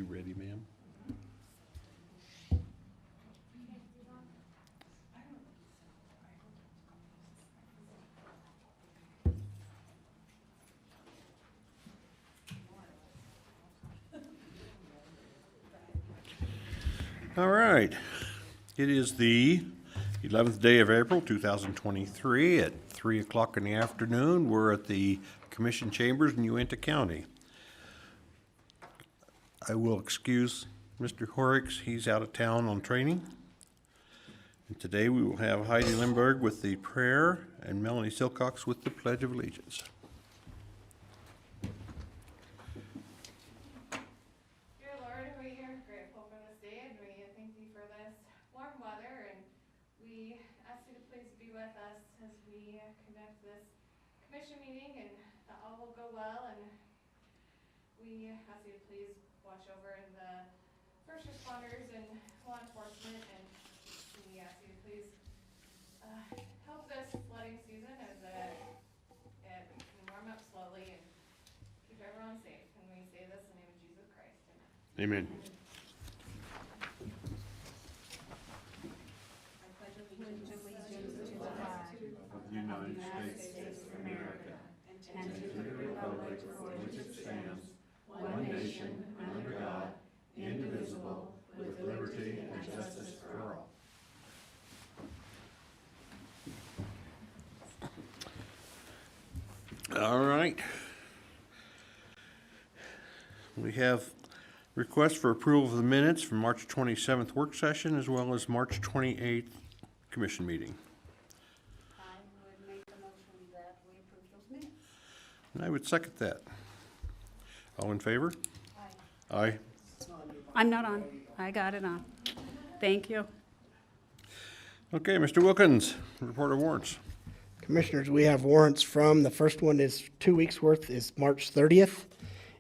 you ready, ma'am? All right. It is the 11th day of April, 2023 at 3 o'clock in the afternoon. We're at the Commission Chambers in Uintah County. I will excuse Mr. Horrocks. He's out of town on training. And today we will have Heidi Lundberg with the prayer and Melanie Silcox with the Pledge of Allegiance. Well, and we ask you to please watch over the first responders and law enforcement, and we ask you to please help this flooding season as it can warm up slowly and keep everyone safe. And we say this in the name of Jesus Christ. Amen. Amen. I pledge allegiance to the flag of the United States of America and to the republic for which it stands, one nation, under God, indivisible, with liberty and justice for all. All right. We have requests for approval of the minutes from March 27th work session as well as March 28th commission meeting. I would make a motion that we approve those minutes. And I would second that. All in favor? Aye. Aye. I'm not on. I got it on. Thank you. Okay, Mr. Wilkins, report of warrants. Commissioners, we have warrants from, the first one is 2 weeks worth, is March 30th,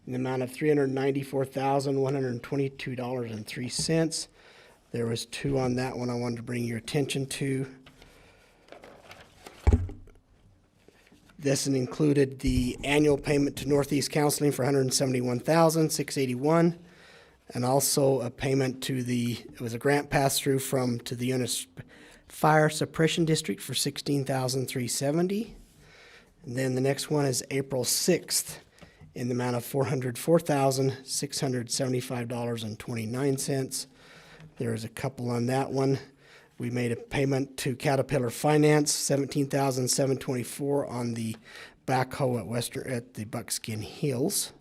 in the amount of $394,122.03. There was two on that one I wanted to bring your attention to. This included the annual payment to Northeast Counseling for $171,681, and also a payment to it was a grant pass-through to the Uintah Fire Suppression District for $16,370. And then the next one is April 6th in the amount of $404,675.29. There's a couple on that one. We made a payment to Caterpillar Finance, $17,724 on the backhoe at the Buckskin Hills.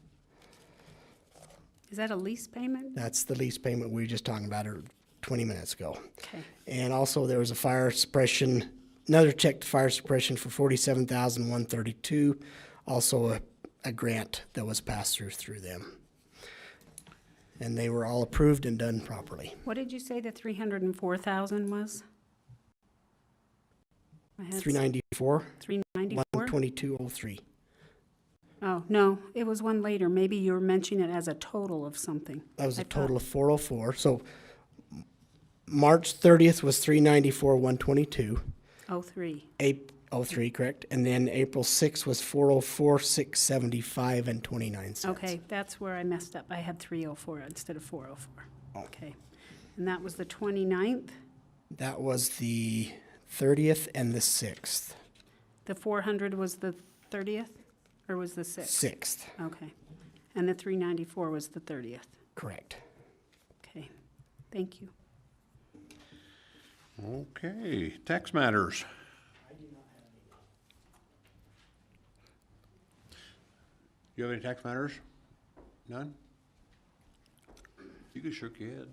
Is that a lease payment? That's the lease payment we were just talking about 20 minutes ago. Okay. And also there was a fire suppression, another check to fire suppression for $47,132. Also a grant that was passed through them. And they were all approved and done properly. What did you say the 304,000 was? I had 394, 394? 122.03. Oh, no, it was one later. Maybe you were mentioning it as a total of something. That was I a total thought- of 404. So March 30th was 394, 122. 03. 803, correct. And then April 6th was 404, 675 and 29 cents. Okay, that's where I messed up. I had 304 instead of 404. Okay. And that was the 29th? That was the 30th and the 6th. The 400 was the 30th? Or was the 6th? 6th, Okay. And the 394 was the 30th? correct. Okay. Thank you. Okay, tax matters. You have any tax matters? None? You could shook your head.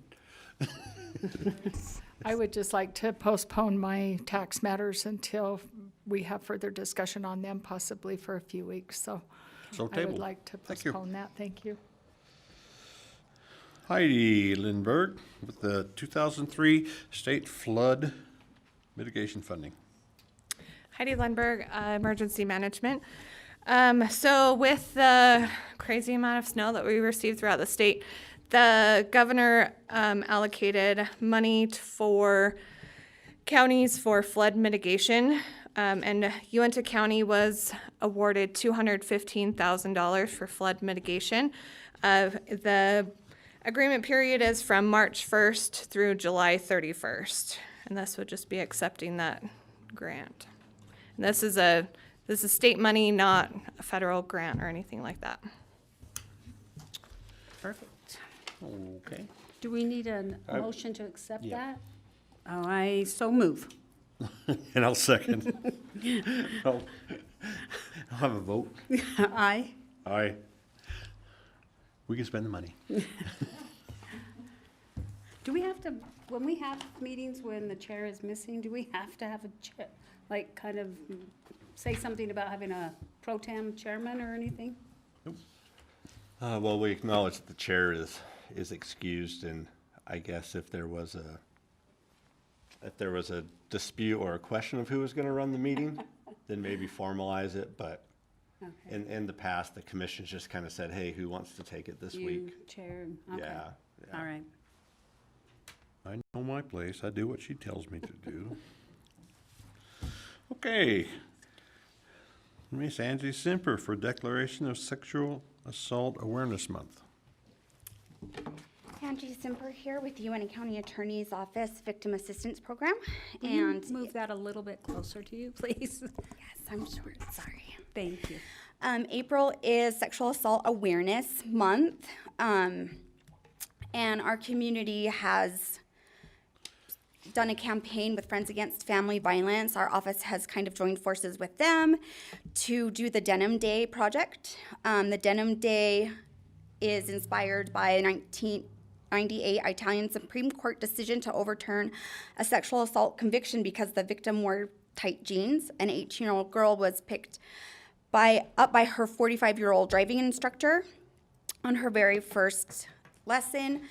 I would just like to postpone my tax matters until we have further discussion on them, possibly for a few weeks. So So I would tabled. like to Thank you. postpone that. Thank you. Heidi Lundberg with the 2003 State Flood Mitigation Funding. Heidi Lundberg, Emergency Management. So with the crazy amount of snow that we received throughout the state, the governor allocated money for counties for flood mitigation, and Uintah County was awarded $215,000 for flood mitigation. The agreement period is from March 1st through July 31st. And this would just be accepting that grant. And this is state money, not a federal grant or anything like that. Perfect. Okay. Do we need a motion to accept yeah. that? Oh, I so move. And I'll second. I'll have a vote. Aye. Aye. We can spend the money. Do we have to, when we have meetings when the chair is missing, do we have to have a chair, like kind of say something about having a pro tem chairman or anything? Well, we acknowledge that the chair is excused, and I guess if there was a dispute or a question of who was going to run the meeting, then maybe formalize it, but Okay. in the past, the commission's just kind of said, hey, who wants to take it this You, week? chair, okay. Yeah. All right. I know my place. I do what she tells me to do. Okay. Miss Angie Simper for Declaration of Sexual Assault Awareness Month. Angie Simper here with Uintah County Attorney's Office Victim Assistance Program. Will you And move that a little bit closer to you, please? yes, I'm sure, sorry. Thank you. April is Sexual Assault Awareness Month. And our community has done a campaign with Friends Against Family Violence. Our office has kind of joined forces with them to do the Denim Day project. The Denim Day is inspired by a 1998 Italian Supreme Court decision to overturn a sexual assault conviction because the victim wore tight jeans. An 18-year-old girl was picked up by her 45-year-old driving instructor on her very first lesson.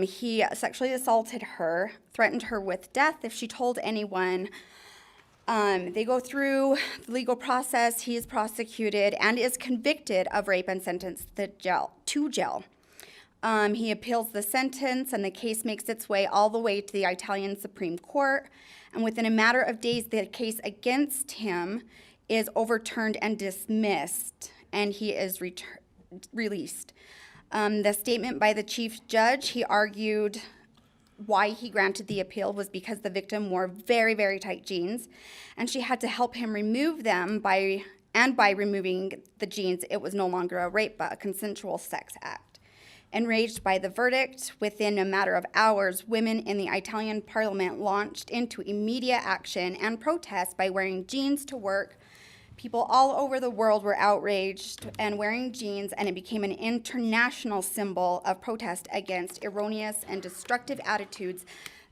He sexually assaulted her, threatened her with death if she told anyone. They go through the legal process. He is prosecuted and is convicted of rape and sentenced to jail. He appeals the sentence, and the case makes its way all the way to the Italian Supreme Court. And within a matter of days, the case against him is overturned and dismissed, and he is released. The statement by the chief judge, he argued why he granted the appeal was because the victim wore very, very tight jeans, and she had to help him remove them by removing the jeans, it was no longer a rape, but a consensual sex act. Enraged by the verdict, within a matter of hours, women in the Italian parliament launched into immediate action and protest by wearing jeans to work. People all over the world were outraged and wearing jeans, and it became an international symbol of protest against erroneous and destructive attitudes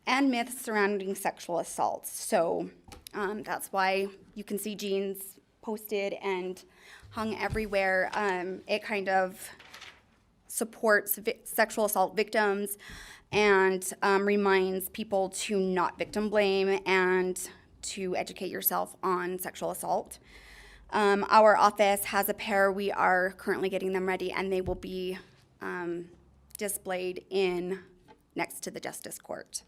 and myths surrounding sexual assaults. So that's why you can see jeans posted and hung everywhere. It kind of supports sexual assault victims and reminds people to not victim blame and to educate yourself on sexual assault. Our office has a pair. We are currently getting them ready, and they will be displayed next to the Justice Court.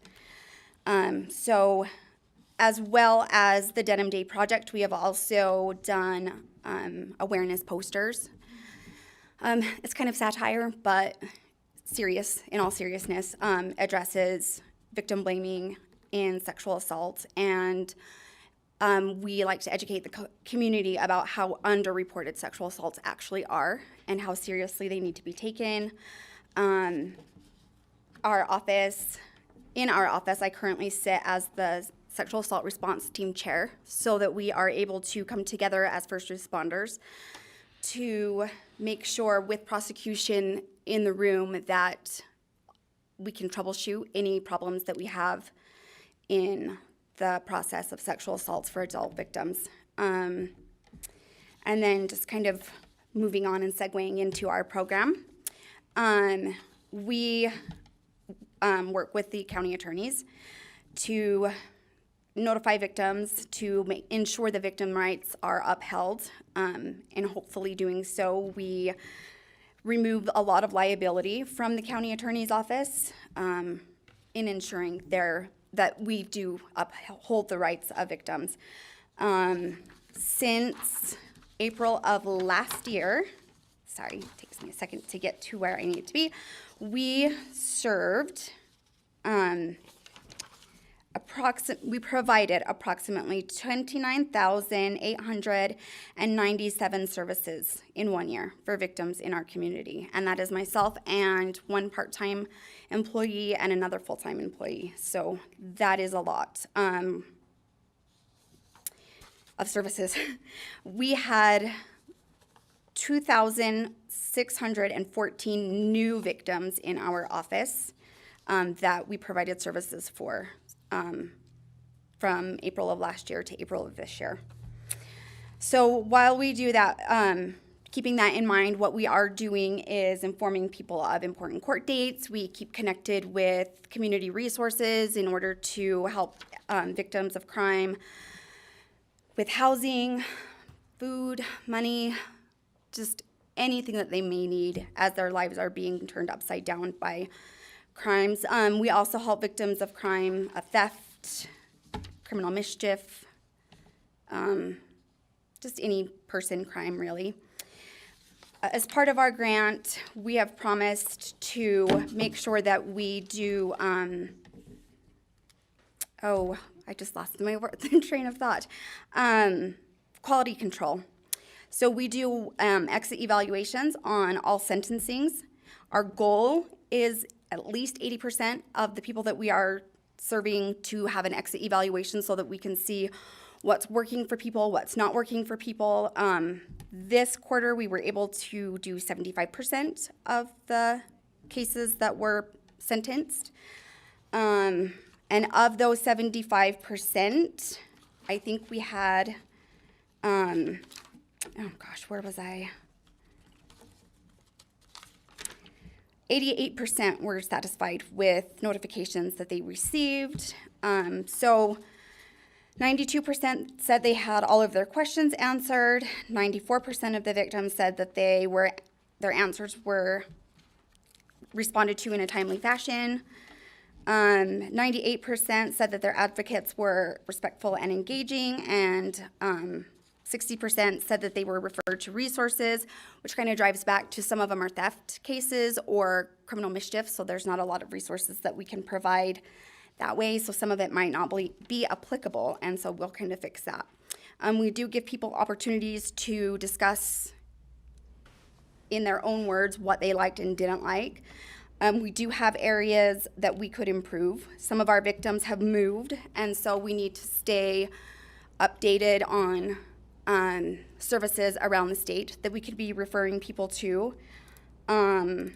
So as well as the Denim Day project, we have also done awareness posters. It's kind of satire, but serious, in all seriousness, addresses victim blaming in sexual assault, and we like to educate the community about how underreported sexual assaults actually are and how seriously they need to be taken. In our office, I currently sit as the Sexual Assault Response Team Chair so that we are able to come together as first responders to make sure with prosecution in the room that we can troubleshoot any problems that we have in the process of sexual assaults for adult victims. And then just kind of moving on and segueing into our program. We work with the county attorneys to notify victims, to ensure the victim rights are upheld. And hopefully doing so, we remove a lot of liability from the county attorney's office in ensuring that we do uphold the rights of victims. Since April of last year, sorry, it takes me a second to get to where I need to be, We served, we provided approximately 29,897 services in 1 year for victims in our community. And that is myself and one part-time employee and another full-time employee. So that is a lot of services. We had 2,614 new victims in our office that we provided services for from April of last year to April of this year. So while we do that, keeping that in mind, what we are doing is informing people of important court dates. We keep connected with community resources in order to help victims of crime with housing, food, money, just anything that they may need as their lives are being turned upside down by crimes. We also help victims of crime, of theft, criminal mischief, just any person crime, really. As part of our grant, we have promised to make sure that we do, I just lost my train of thought. Quality control. So we do exit evaluations on all sentencings. Our goal is at least 80% of the people that we are serving to have an exit evaluation so that we can see what's working for people, what's not working for people. This quarter, we were able to do 75% of the cases that were sentenced. And of those 75%, I think we had, oh gosh, where was I? 88% were satisfied with notifications that they received. So 92% said they had all of their questions answered. 94% of the victims said that their answers were responded to in a timely fashion. 98% said that their advocates were respectful and engaging, and 60% said that they were referred to resources, which kind of drives back to some of them are theft cases or criminal mischief, so there's not a lot of resources that we can provide that way, so some of it might not be applicable, and so we'll kind of fix that. We do give people opportunities to discuss in their own words what they liked and didn't like. We do have areas that we could improve. Some of our victims have moved, and so we need to stay updated on services around the state that we could be referring people to. Some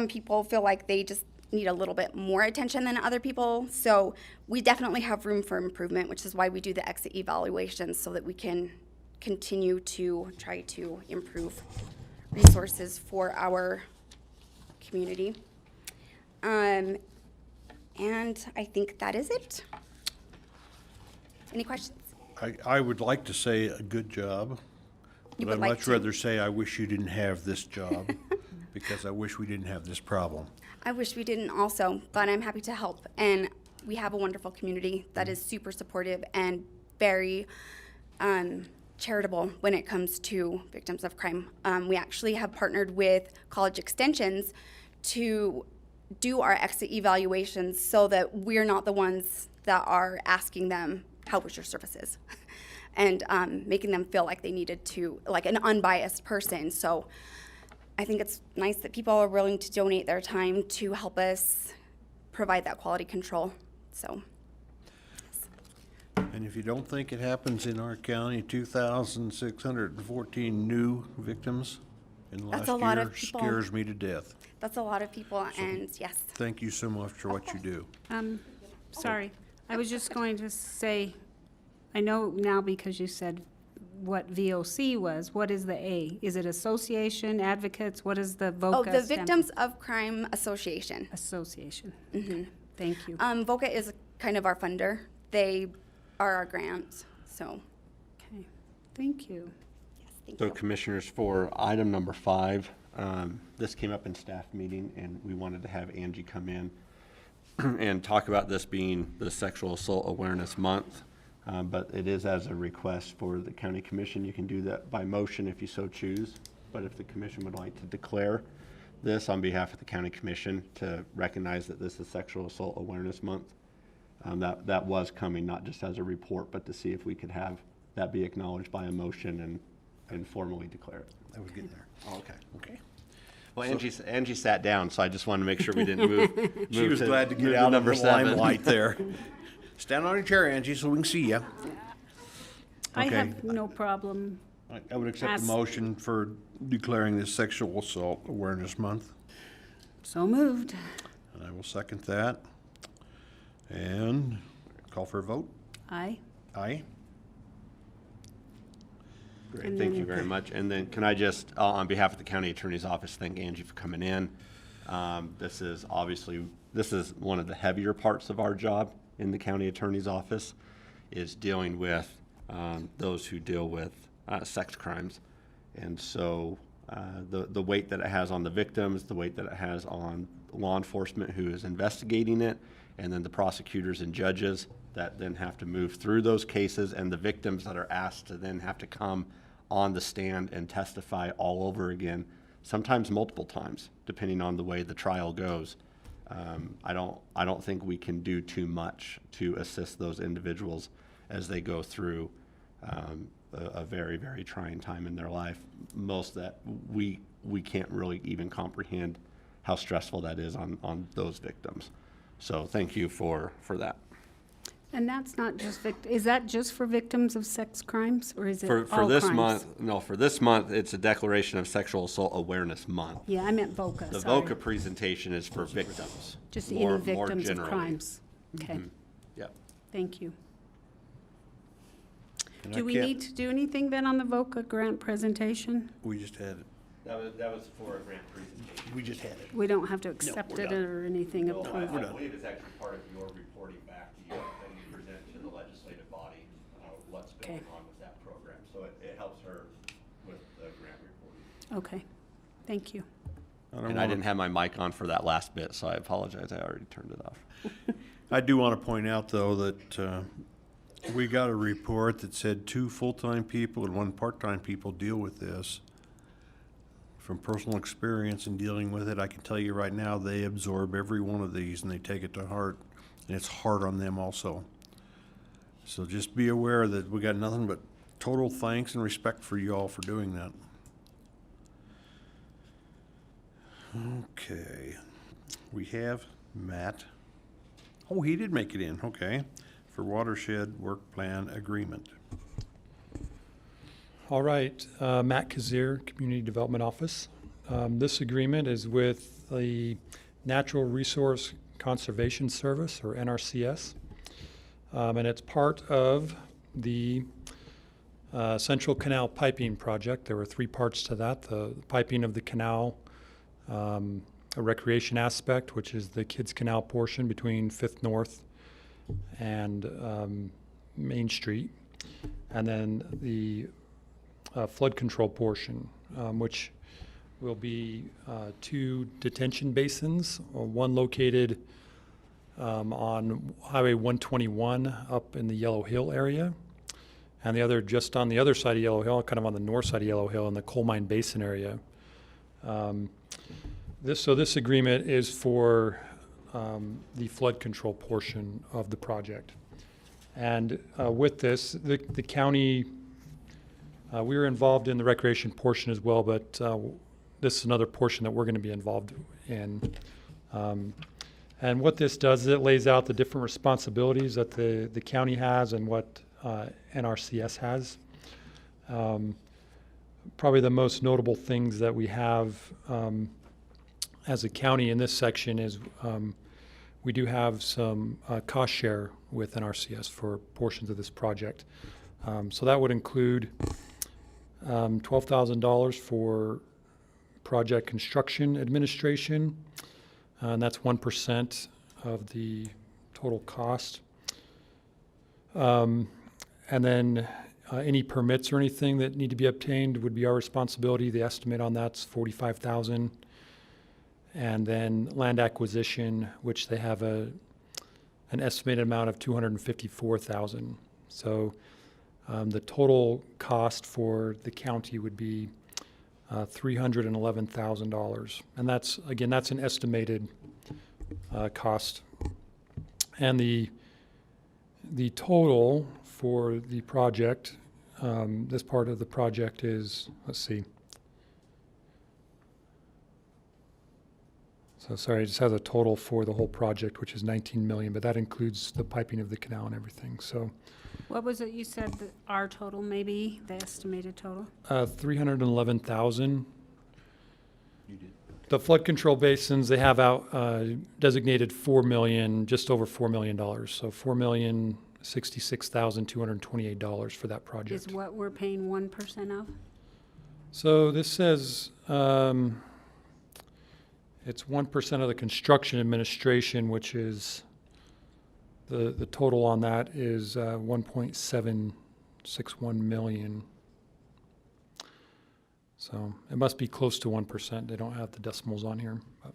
people feel like they just need a little bit more attention than other people, so we definitely have room for improvement, which is why we do the exit evaluations so that we can continue to try to improve resources for our community. And I think that is it. Any questions? I would like to say a good job, You but would I'd like much to? rather say I wish you didn't have this job, because I wish we didn't have this problem. I wish we didn't also, but I'm happy to help. And we have a wonderful community that is super supportive and very charitable when it comes to victims of crime. We actually have partnered with college extensions to do our exit evaluations so that we're not the ones that are asking them, how was your services? And making them feel like they needed to, like an unbiased person. So I think it's nice that people are willing to donate their time to help us provide that quality control, so. And if you don't think it happens in our county, 2,614 new victims in That's last a lot year of people. scares me to death. That's a lot of people, and yes. Thank you so much for what you do. Sorry, I was just going to say, I know now because you said what VOC was, what is the A? Is it association, advocates, what is the VOCA? Oh, the stand Victims of Crime Association. for? Association. Okay, thank you. VOCA is kind of our funder. They are our grants, so, Okay, thank you. yes, thank So you. Commissioners, for item number 5, this came up in staff meeting, and we wanted to have Angie come in and talk about this being the Sexual Assault Awareness Month. But it is as a request for the county commission. You can do that by motion if you so choose. But if the commission would like to declare this on behalf of the county commission to recognize that this is Sexual Assault Awareness Month. That was coming, not just as a report, but to see if we could have that be acknowledged by a motion and formally declare it. I was getting there. Oh, okay. Okay. Well, Angie sat down, so I just wanted to make sure we didn't move. She was glad to move get out of number the 7. limelight there. Stand on your chair, Angie, so we can see you. I Okay. have no problem. I would accept Ask- the motion for declaring this Sexual Assault Awareness Month. So moved. And I will second that. And call for a vote. Aye. Aye. Great, And thank then- you very much. And then can I just, on behalf of the county attorney's office, thank Angie for coming in. This is one of the heavier parts of our job in the county attorney's office, is dealing with those who deal with sex crimes. And so the weight that it has on the victims, the weight that it has on law enforcement who is investigating it, and then the prosecutors and judges that then have to move through those cases, and the victims that are asked to then have to come on the stand and testify all over again, sometimes multiple times, depending on the way the trial goes. I don't think we can do too much to assist those individuals as they go through a very, very trying time in their life. Most that we can't really even comprehend how stressful that is on those victims. So thank you for that. And that's not just is that just for victims of sex crimes, or is it For all this crimes? month, no, for this month, it's a declaration of Sexual Assault Awareness Month. Yeah, I meant VOCA, The sorry. VOCA presentation is for victims. Just more- any more victims of generally. crimes. Okay, Yep. thank you. And I Do we can't- need to do anything then on the VOCA grant presentation? We just had it. That was for a grant presentation. We just had it. We don't have to accept we're it done. or anything, No, approve I it? believe it's actually part of your reporting back to you, that you present to the legislative body, what's been Okay. going on with that program. So it helps her with the grant reporting. Okay, thank you. And I didn't have my mic on for that last bit, so I apologize. I already turned it off. I do want to point out, though, that we got a report that said 2 full-time people and 1 part-time people deal with this. From personal experience in dealing with it, I can tell you right now, they absorb every one of these and they take it to heart. And it's hard on them also. So just be aware that we got nothing but total thanks and respect for you all for doing that. Okay, we have Matt. Oh, he did make it in, okay, for Watershed Work Plan Agreement. All right, Matt Cazier, Community Development Office. This agreement is with the Natural Resource Conservation Service, or NRCS, and it's part of the Central Canal Piping Project. There were 3 parts to that: the piping of the canal, a recreation aspect, which is the Kids Canal portion between 5th North and Main Street, and then the flood control portion, which will be 2 detention basins, one located on Highway 121 up in the Yellow Hill area, and the other just on the other side of Yellow Hill, kind of on the north side of Yellow Hill in the Coal Mine Basin area. This agreement is for the flood control portion of the project. And with this, the county, we were involved in the recreation portion as well, but this is another portion that we're going to be involved in. And what this does is it lays out the different responsibilities that the county has and what NRCS has. Probably the most notable things that we have as a county in this section is we do have some cost share with NRCS for portions of this project. So that would include $12,000 for project construction administration, and that's 1% of the total cost. And then any permits or anything that need to be obtained would be our responsibility. The estimate on that's $45,000. And then land acquisition, which they have an estimated amount of $254,000. So the total cost for the county would be $311,000. And that's, again, that's an estimated cost. And the total for the project, this part of the project is, let's see. So sorry, it just has a total for the whole project, which is 19 million, but that includes the piping of the canal and everything. So What was it you said that our total, maybe, the estimated total? 311,000. The flood control basins, they have out designated 4 million, just over $4 million. So $4,066,228 for that Is project. what we're paying 1% of? So this says it's 1% of the construction administration, which is the total on that is 1.761 million. So it must be close to 1%. They don't have the decimals on here. But.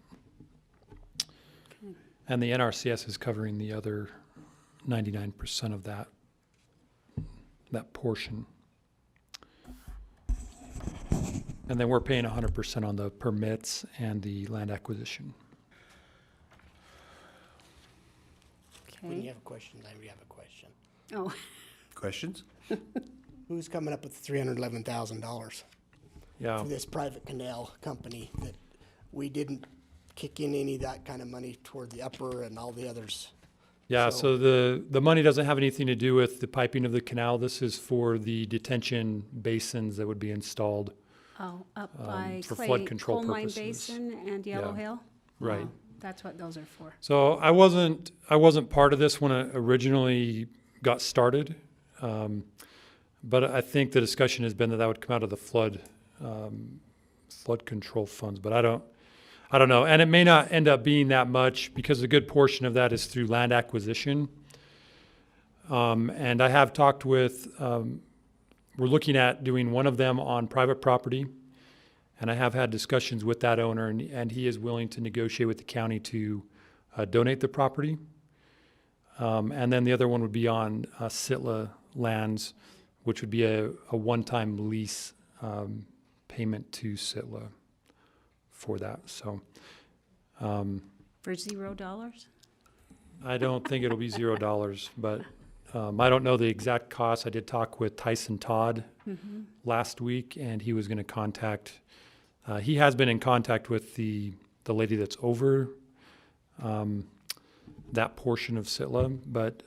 Okay. And the NRCS is covering the other 99% of that portion. And then we're paying 100% on the permits and the land acquisition. When you Okay. have a question, then we have a question. Oh, Questions? Who's coming up with $311,000 Yeah. for this private canal company that we didn't kick in any of that kind of money toward the upper and all the others? Yeah, So- so the money doesn't have anything to do with the piping of the canal. This is for the detention basins that would be installed. oh, up by for Clay, flood control Coal Mine purposes. Basin and Yellow Yeah. Hill? Right. Oh, that's what those are for. So I wasn't part of this when it originally got started. But I think the discussion has been that would come out of the flood control funds, but I don't know. And it may not end up being that much because a good portion of that is through land acquisition. And I have talked with, we're looking at doing one of them on private property. And I have had discussions with that owner, and he is willing to negotiate with the county to donate the property. And then the other one would be on Sitla lands, which would be a one-time lease payment to Sitla for that. So For $0? I don't think it'll be $0, but I don't know the exact cost. I did talk with Tyson Todd last week, and he was going to contact. He has been in contact with the lady that's over that portion of Sitla, but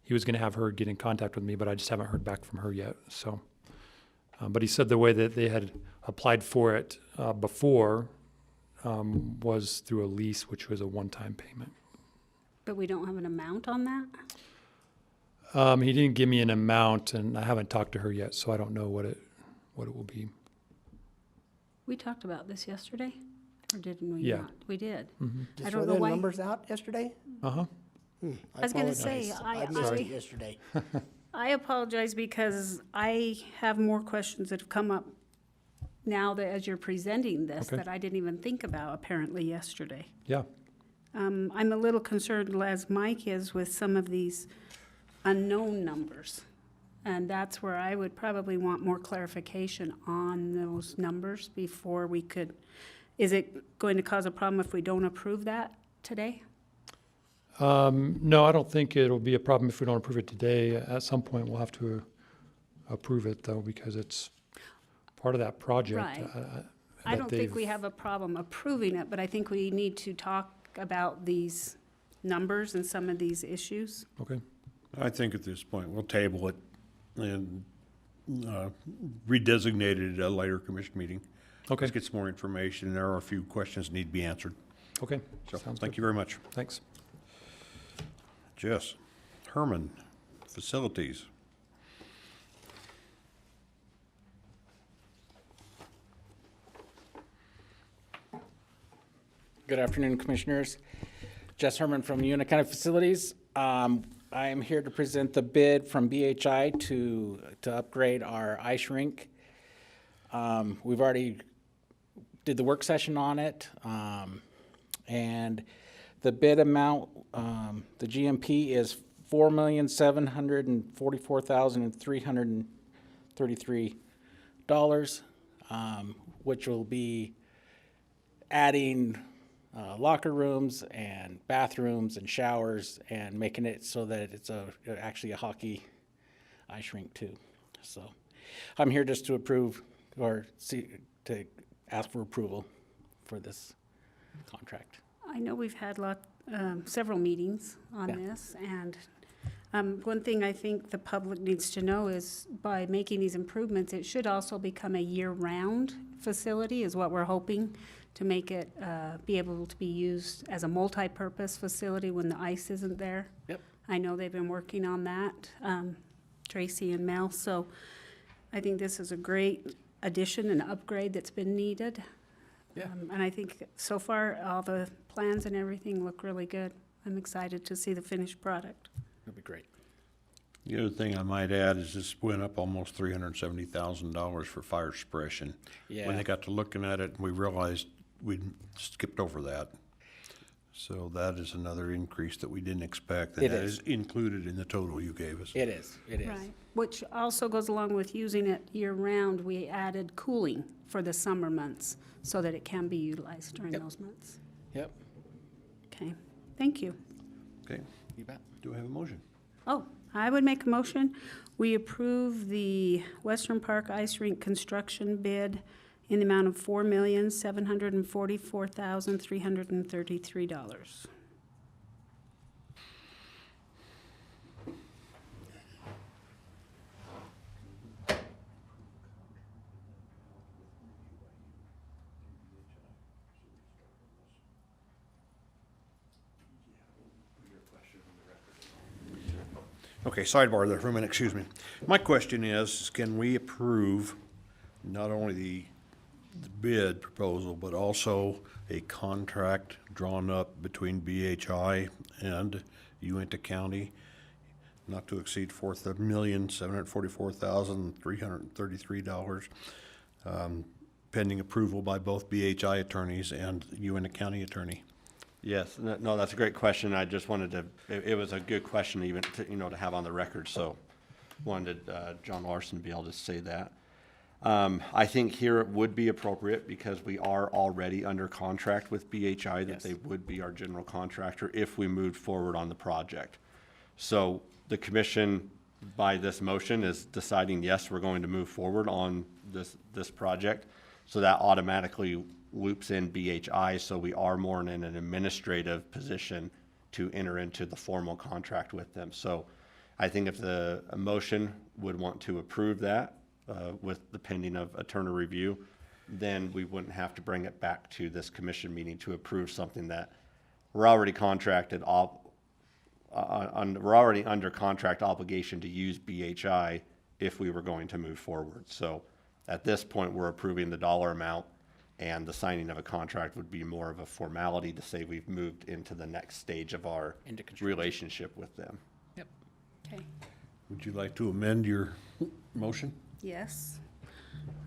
he was going to have her get in contact with me, but I just haven't heard back from her yet. So, but he said the way that they had applied for it before was through a lease, which was a one-time payment. But we don't have an amount on that? He didn't give me an amount, and I haven't talked to her yet, so I don't know what it will be. We talked about this yesterday, or didn't we Yeah. not? We did. Just I don't throw know the why. numbers out yesterday? Uh-huh. I was gonna say, apologize. I- missed I- it yesterday. I apologize because I have more questions that have come up now that as you're presenting this Okay. that I didn't even think about apparently yesterday. Yeah. I'm a little concerned, as Mike is, with some of these unknown numbers. And that's where I would probably want more clarification on those numbers before we could, is it going to cause a problem if we don't approve that today? No, I don't think it'll be a problem if we don't approve it today. At some point, we'll have to approve it, though, because it's part of that project. Right. I that don't think they've- we have a problem approving it, but I think we need to talk about these numbers and some of these issues. Okay. I think at this point, we'll table it and redesignate it at a later commission meeting. Okay. Let's get some more information. There are a few questions that need to be answered. Okay. So, Sounds thank good. you very much. Thanks. Jess, Herman, Facilities. Good afternoon, Commissioners. Jess Herman from Uintah County Facilities. I am here to present the bid from BHI to upgrade our ice rink. We've already did the work session on it, and the bid amount, the GMP is $4,744,333. which will be adding locker rooms and bathrooms and showers and making it so that it's actually a hockey ice rink too. So I'm here just to approve to ask for approval for this contract. I know we've had several meetings on Yeah. this, and one thing I think the public needs to know is by making these improvements, it should also become a year-round facility, is what we're hoping, to make it be able to be used as a multi-purpose facility when the ice isn't there. Yep. I know they've been working on that, Tracy and Mel, so I think this is a great addition and upgrade that's been needed. Yeah. And I think so far, all the plans and everything look really good. I'm excited to see the finished product. That'd be great. The other thing I might add is this went up almost $370,000 for fire suppression. Yeah. When they got to looking at it, we realized we'd skipped over that. So that is another increase that we didn't expect. It And that is. is included in the total you gave us. It is. Right, which also goes along with using it year-round. We added cooling for the summer months so that it can be utilized during Yep. those months. Yep. Okay, thank you. Okay, You bet. do I have a motion? Oh, I would make a motion. We approve the Western Park Ice Rink construction bid in the amount of $4,744,333. Okay, sidebar there for a minute, excuse me. My question is, can we approve not only the bid proposal, but also a contract drawn up between BHI and Uintah County, not to exceed $4,744,333, pending approval by both BHI attorneys and Uintah County attorney? Yes, no, that's a great question. I just wanted to, it was a good question even to, to have on the record, so wanted John Larson to be able to say that. I think here it would be appropriate because we are already under contract with BHI that Yes. they would be our general contractor if we moved forward on the project. So the commission, by this motion, is deciding, yes, we're going to move forward on this project. So that automatically loops in BHI, so we are more in an administrative position to enter into the formal contract with them. So I think if the motion would want to approve that with the pending of attorney review, then we wouldn't have to bring it back to this commission meeting to approve something that we're already contracted, we're already under contract obligation to use BHI if we were going to move forward. So at this point, we're approving the dollar amount, and the signing of a contract would be more of a formality to say we've moved into the next stage of our Into construction. relationship with them. Yep. Okay. Would you like to amend your motion? Yes.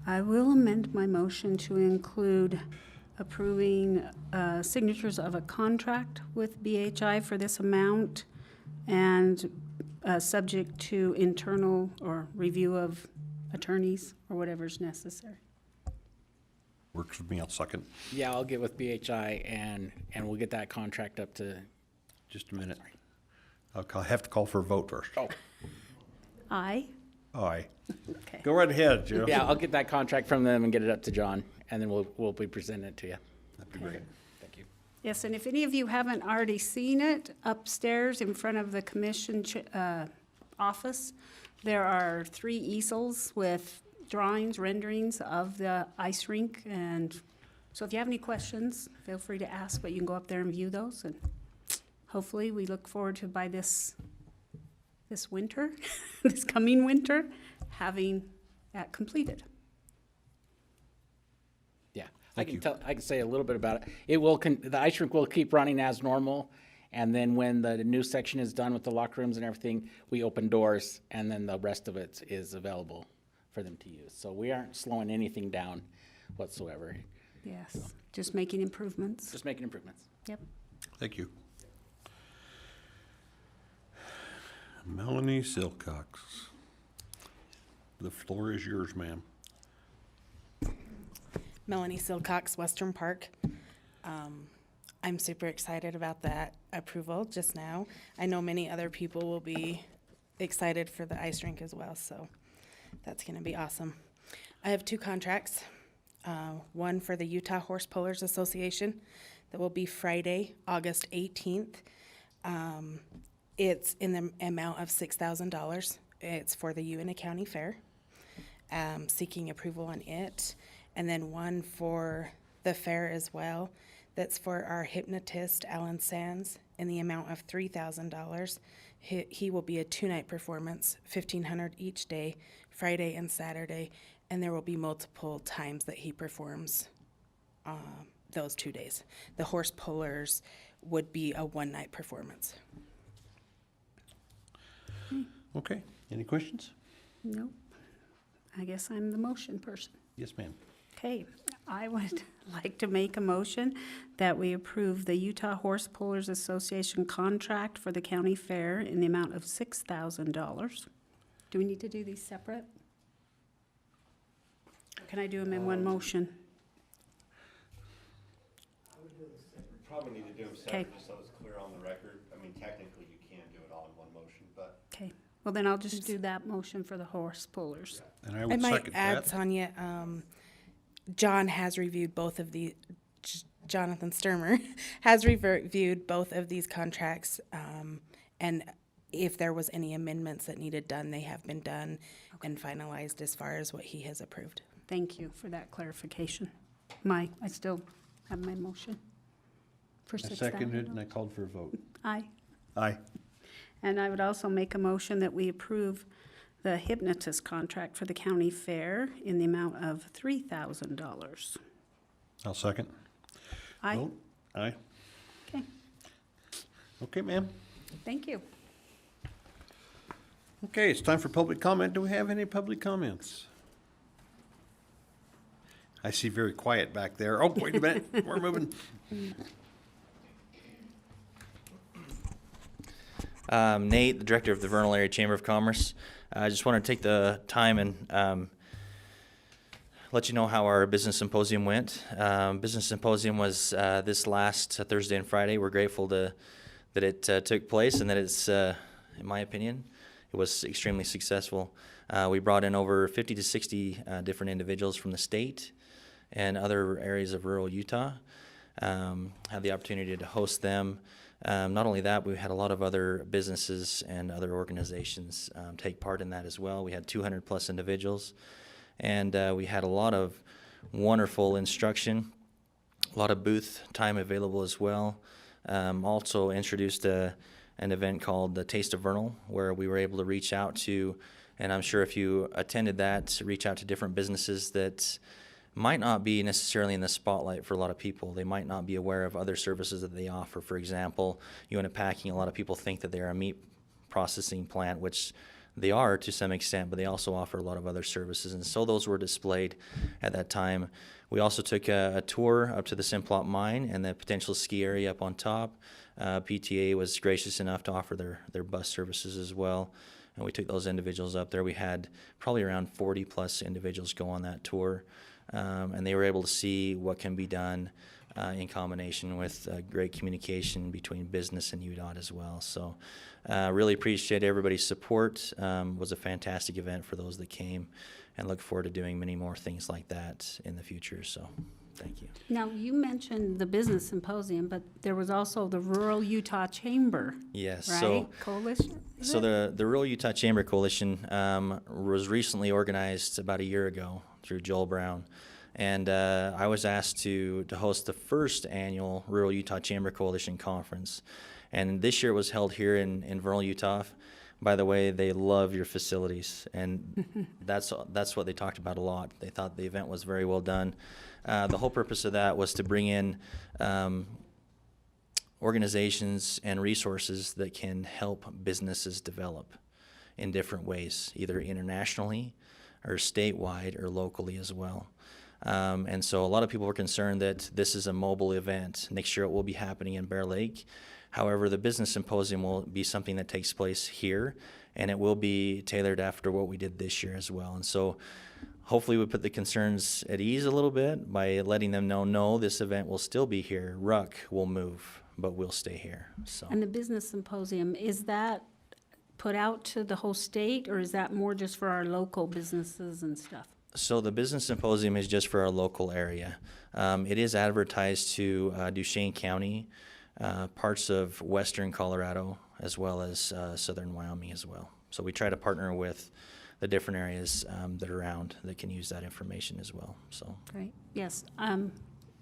I will amend my motion to include approving signatures of a contract with BHI for this amount and subject to internal or review of attorneys or whatever's necessary. Works with me, I'll second. Yeah, I'll get with BHI and we'll get that contract up to, Just a minute. I'll have to call for a vote first. oh, Aye? Aye. Okay. Go right ahead, Jeff. yeah, I'll get that contract from them and get it up to John, and then we'll be presenting it to you. That'd be great. Thank you. Yes, and if any of you haven't already seen it, upstairs in front of the commission office, there are 3 easels with drawings, renderings of the ice rink. And so if you have any questions, feel free to ask, but you can go up there and view those. And hopefully, we look forward to by this winter, this coming winter, having that completed. Yeah, I can say a little bit about it. It will, the ice rink will keep running as normal. And then when the new section is done with the locker rooms and everything, we open doors and then the rest of it is available for them to use. So we aren't slowing anything down whatsoever, Yes, just making improvements. just making improvements. Yep. Thank you. Melanie Silcox. The floor is yours, ma'am. Melanie Silcox, Western Park. I'm super excited about that approval just now. I know many other people will be excited for the ice rink as well, so that's gonna be awesome. I have 2 contracts. One for the Utah Horse Pullers Association that will be Friday, August 18th. It's in the amount of $6,000. It's for the Uintah County Fair. Seeking approval on it. And then one for the fair as well. That's for our hypnotist, Alan Sands, in the amount of $3,000. He will be a 2-night performance, $1,500 each day, Friday and Saturday, and there will be multiple times that he performs those 2 days. The horse pullers would be a 1-night performance. Okay, any questions? Nope. I guess I'm the motion person. Yes, ma'am. Okay, I would like to make a motion that we approve the Utah Horse Pullers Association contract for the county fair in the amount of $6,000. Do we need to do these separate? Or can I do them in one motion? Probably need to do them Okay. separate, just so it's clear on the record. I mean, technically, you can do it all in one motion, but. Okay, well then I'll just do that motion for the horse pullers. And I I would might second add, that. Sonia, John has reviewed both of the, Jonathan Sturmer has reviewed both of these contracts. And if there was any amendments that needed done, they have been done and finalized as far as what he has approved. Thank you for that clarification. I still have my motion for I $6,000. seconded and I called for a vote. Aye. Aye. And I would also make a motion that we approve the hypnotist contract for the county fair in the amount of $3,000. I'll second. Aye. Vote. Aye. Okay, Okay, ma'am. thank you. Okay, it's time for public comment. Do we have any public comments? I see very quiet back there. Oh, wait a minute, we're moving. Nate, the director of the Vernal Area Chamber of Commerce. I just want to take the time and let you know how our business symposium went. Business symposium was this last Thursday and Friday. We're grateful that it took place and that it's, in my opinion, it was extremely successful. We brought in over 50 to 60 different individuals from the state and other areas of rural Utah. Had the opportunity to host them. Not only that, we had a lot of other businesses and other organizations take part in that as well. We had 200 plus individuals, and we had a lot of wonderful instruction, a lot of booth time available as well. Also introduced an event called the Taste of Vernal, where we were able to reach out to, and I'm sure if you attended that, reach out to different businesses that might not be necessarily in the spotlight for a lot of people. They might not be aware of other services that they offer. For example, Uintah Packing, a lot of people think that they're a meat processing plant, which they are to some extent, but they also offer a lot of other services. And so those were displayed at that time. We also took a tour up to the Simplot mine and the potential ski area up on top. PTA was gracious enough to offer their bus services as well. And we took those individuals up there. We had probably around 40 plus individuals go on that tour. And they were able to see what can be done in combination with great communication between business and UDOT as well. So really appreciate everybody's support. Was a fantastic event for those that came, and look forward to doing many more things like that in the future. So thank you. Now, you mentioned the business symposium, but there was also the Rural Utah Chamber, Yes. right? So Coalition? is So it? the Rural Utah Chamber Coalition was recently organized about a year ago through Joel Brown. And I was asked to host the first annual Rural Utah Chamber Coalition Conference. And this year it was held here in Vernal, Utah. By the way, they love your facilities. And that's what they talked about a lot. They thought the event was very well done. The whole purpose of that was to bring in organizations and resources that can help businesses develop in different ways, either internationally or statewide or locally as well. And so a lot of people were concerned that this is a mobile event. Next year it will be happening in Bear Lake. However, the business symposium will be something that takes place here, and it will be tailored after what we did this year as well. And so hopefully we put the concerns at ease a little bit by letting them know, no, this event will still be here. RUC will move, but we'll stay here, so. And the business symposium, is that put out to the whole state, or is that more just for our local businesses and stuff? So the business symposium is just for our local area. It is advertised to Duchesne County, parts of western Colorado, as well as southern Wyoming as well. So we try to partner with the different areas that are around that can use that information as well, so. Great, yes.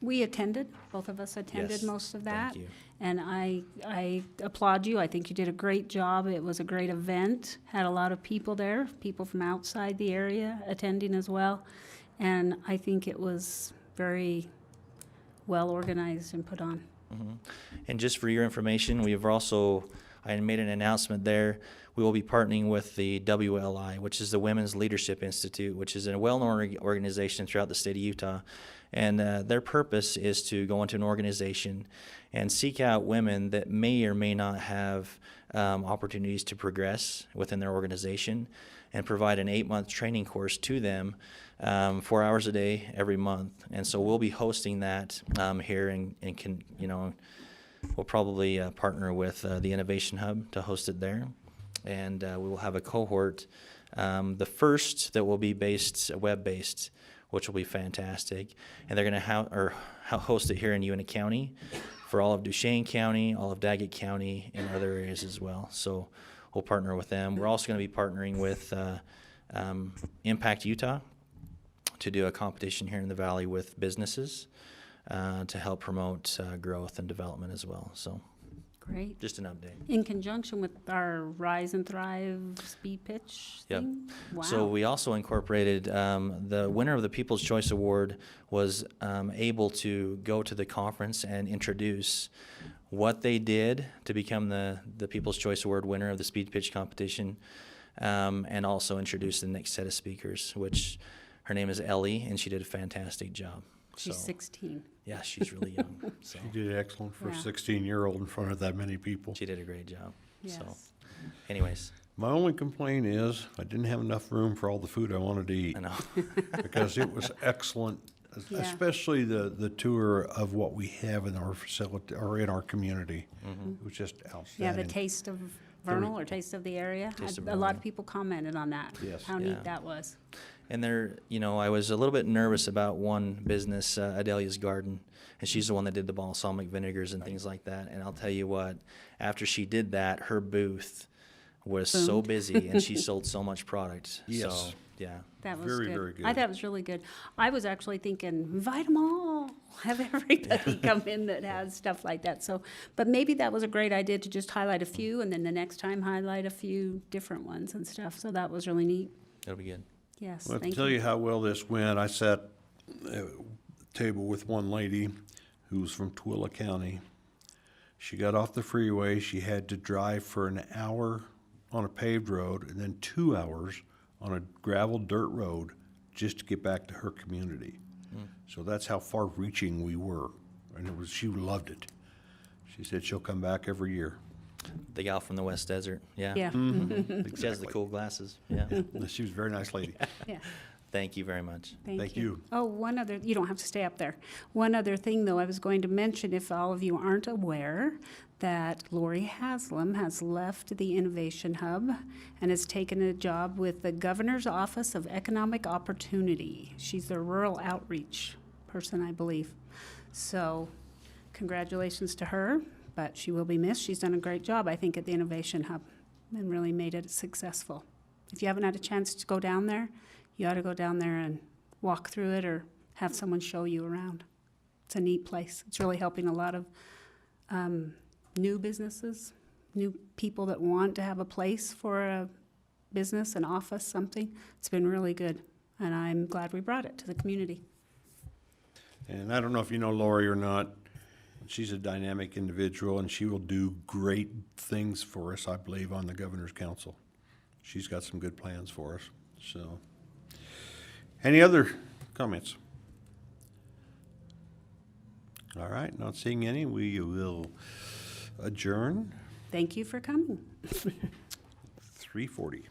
We attended, both of us attended Yes, most of that. thank you. And I applaud you. I think you did a great job. It was a great event. Had a lot of people there, people from outside the area attending as well. And I think it was very well organized and put on. And just for your information, we have also, I made an announcement there, we will be partnering with the WLI, which is the Women's Leadership Institute, which is a well-known organization throughout the state of Utah. And their purpose is to go into an organization and seek out women that may or may not have opportunities to progress within their organization, and provide an 8-month training course to them, 4 hours a day every month. And so we'll be hosting that here, and can, you know, we'll probably partner with the Innovation Hub to host it there. And we will have a cohort, the first that will be web-based, which will be fantastic. And they're going to host it here in Uintah County for all of Duchesne County, all of Daggett County, and other areas as well. So we'll partner with them. We're also going to be partnering with Impact Utah to do a competition here in the Valley with businesses to help promote growth and development as well. So Great. just an update. In conjunction with our Rise and Thrive speed pitch Yep. thing? Wow. So we also incorporated, the winner of the People's Choice Award was able to go to the conference and introduce what they did to become the People's Choice Award winner of the speed pitch competition, and also introduce the next set of speakers, which her name is Ellie, and she did a fantastic job. She's So, 16. yeah, she's really young. So She did excellent for a Yeah. 16-year-old in front of that many people. she did a great job. So Yes. anyways, My only complaint is I didn't have enough room for all the food I wanted to eat, I know. because it was excellent, Yeah. especially the tour of what we have in our facility, or in our community. It was just Yeah, outstanding. the Taste of Vernal, or Taste of the Area. Taste of A lot Vernal, of people commented on that. Yes. How Yeah. neat that was. And there, you know, I was a little bit nervous about one business, Adelia's Garden, and she's the one that did the balsamic vinegars and things like that. And I'll tell you what, after she did that, her booth was so Boomed. busy, and she sold so much product. Yes. So, yeah. That was Very, good. very good. I thought it was really good. I was actually thinking, invite them all, have everybody come in that has stuff like that. So, but maybe that was a great idea to just highlight a few, and then the next time highlight a few different ones and stuff. So that was really neat. It'll be good. Yes, Well, I can thank tell you. you how well this went. I sat at a table with one lady who was from Tooele County. She got off the freeway. She had to drive for an hour on a paved road and then 2 hours on a gravel dirt road just to get back to her community. So that's how far-reaching we were, and she loved it. She said she'll come back every year. The gal from the West Desert. Yeah. Yeah, She has the cool glasses. Yeah. She was a very nice lady. yeah. Thank you very much. Thank you. Oh, one other, you don't have to stay up there. One other thing, though, I was going to mention, if all of you aren't aware, that Lori Haslam has left the Innovation Hub and has taken a job with the Governor's Office of Economic Opportunity. She's the rural outreach person, I believe. So congratulations to her, but she will be missed. She's done a great job, I think, at the Innovation Hub and really made it successful. If you haven't had a chance to go down there, you ought to go down there and walk through it or have someone show you around. It's a neat place. It's really helping a lot of new businesses, new people that want to have a place for a business, an office, something. It's been really good, and I'm glad we brought it to the community. And I don't know if you know Lori or not. She's a dynamic individual, and she will do great things for us, I believe, on the Governor's Council. She's got some good plans for us, so. Any other comments? All right, not seeing any, we will adjourn, Thank you for coming. 3:40.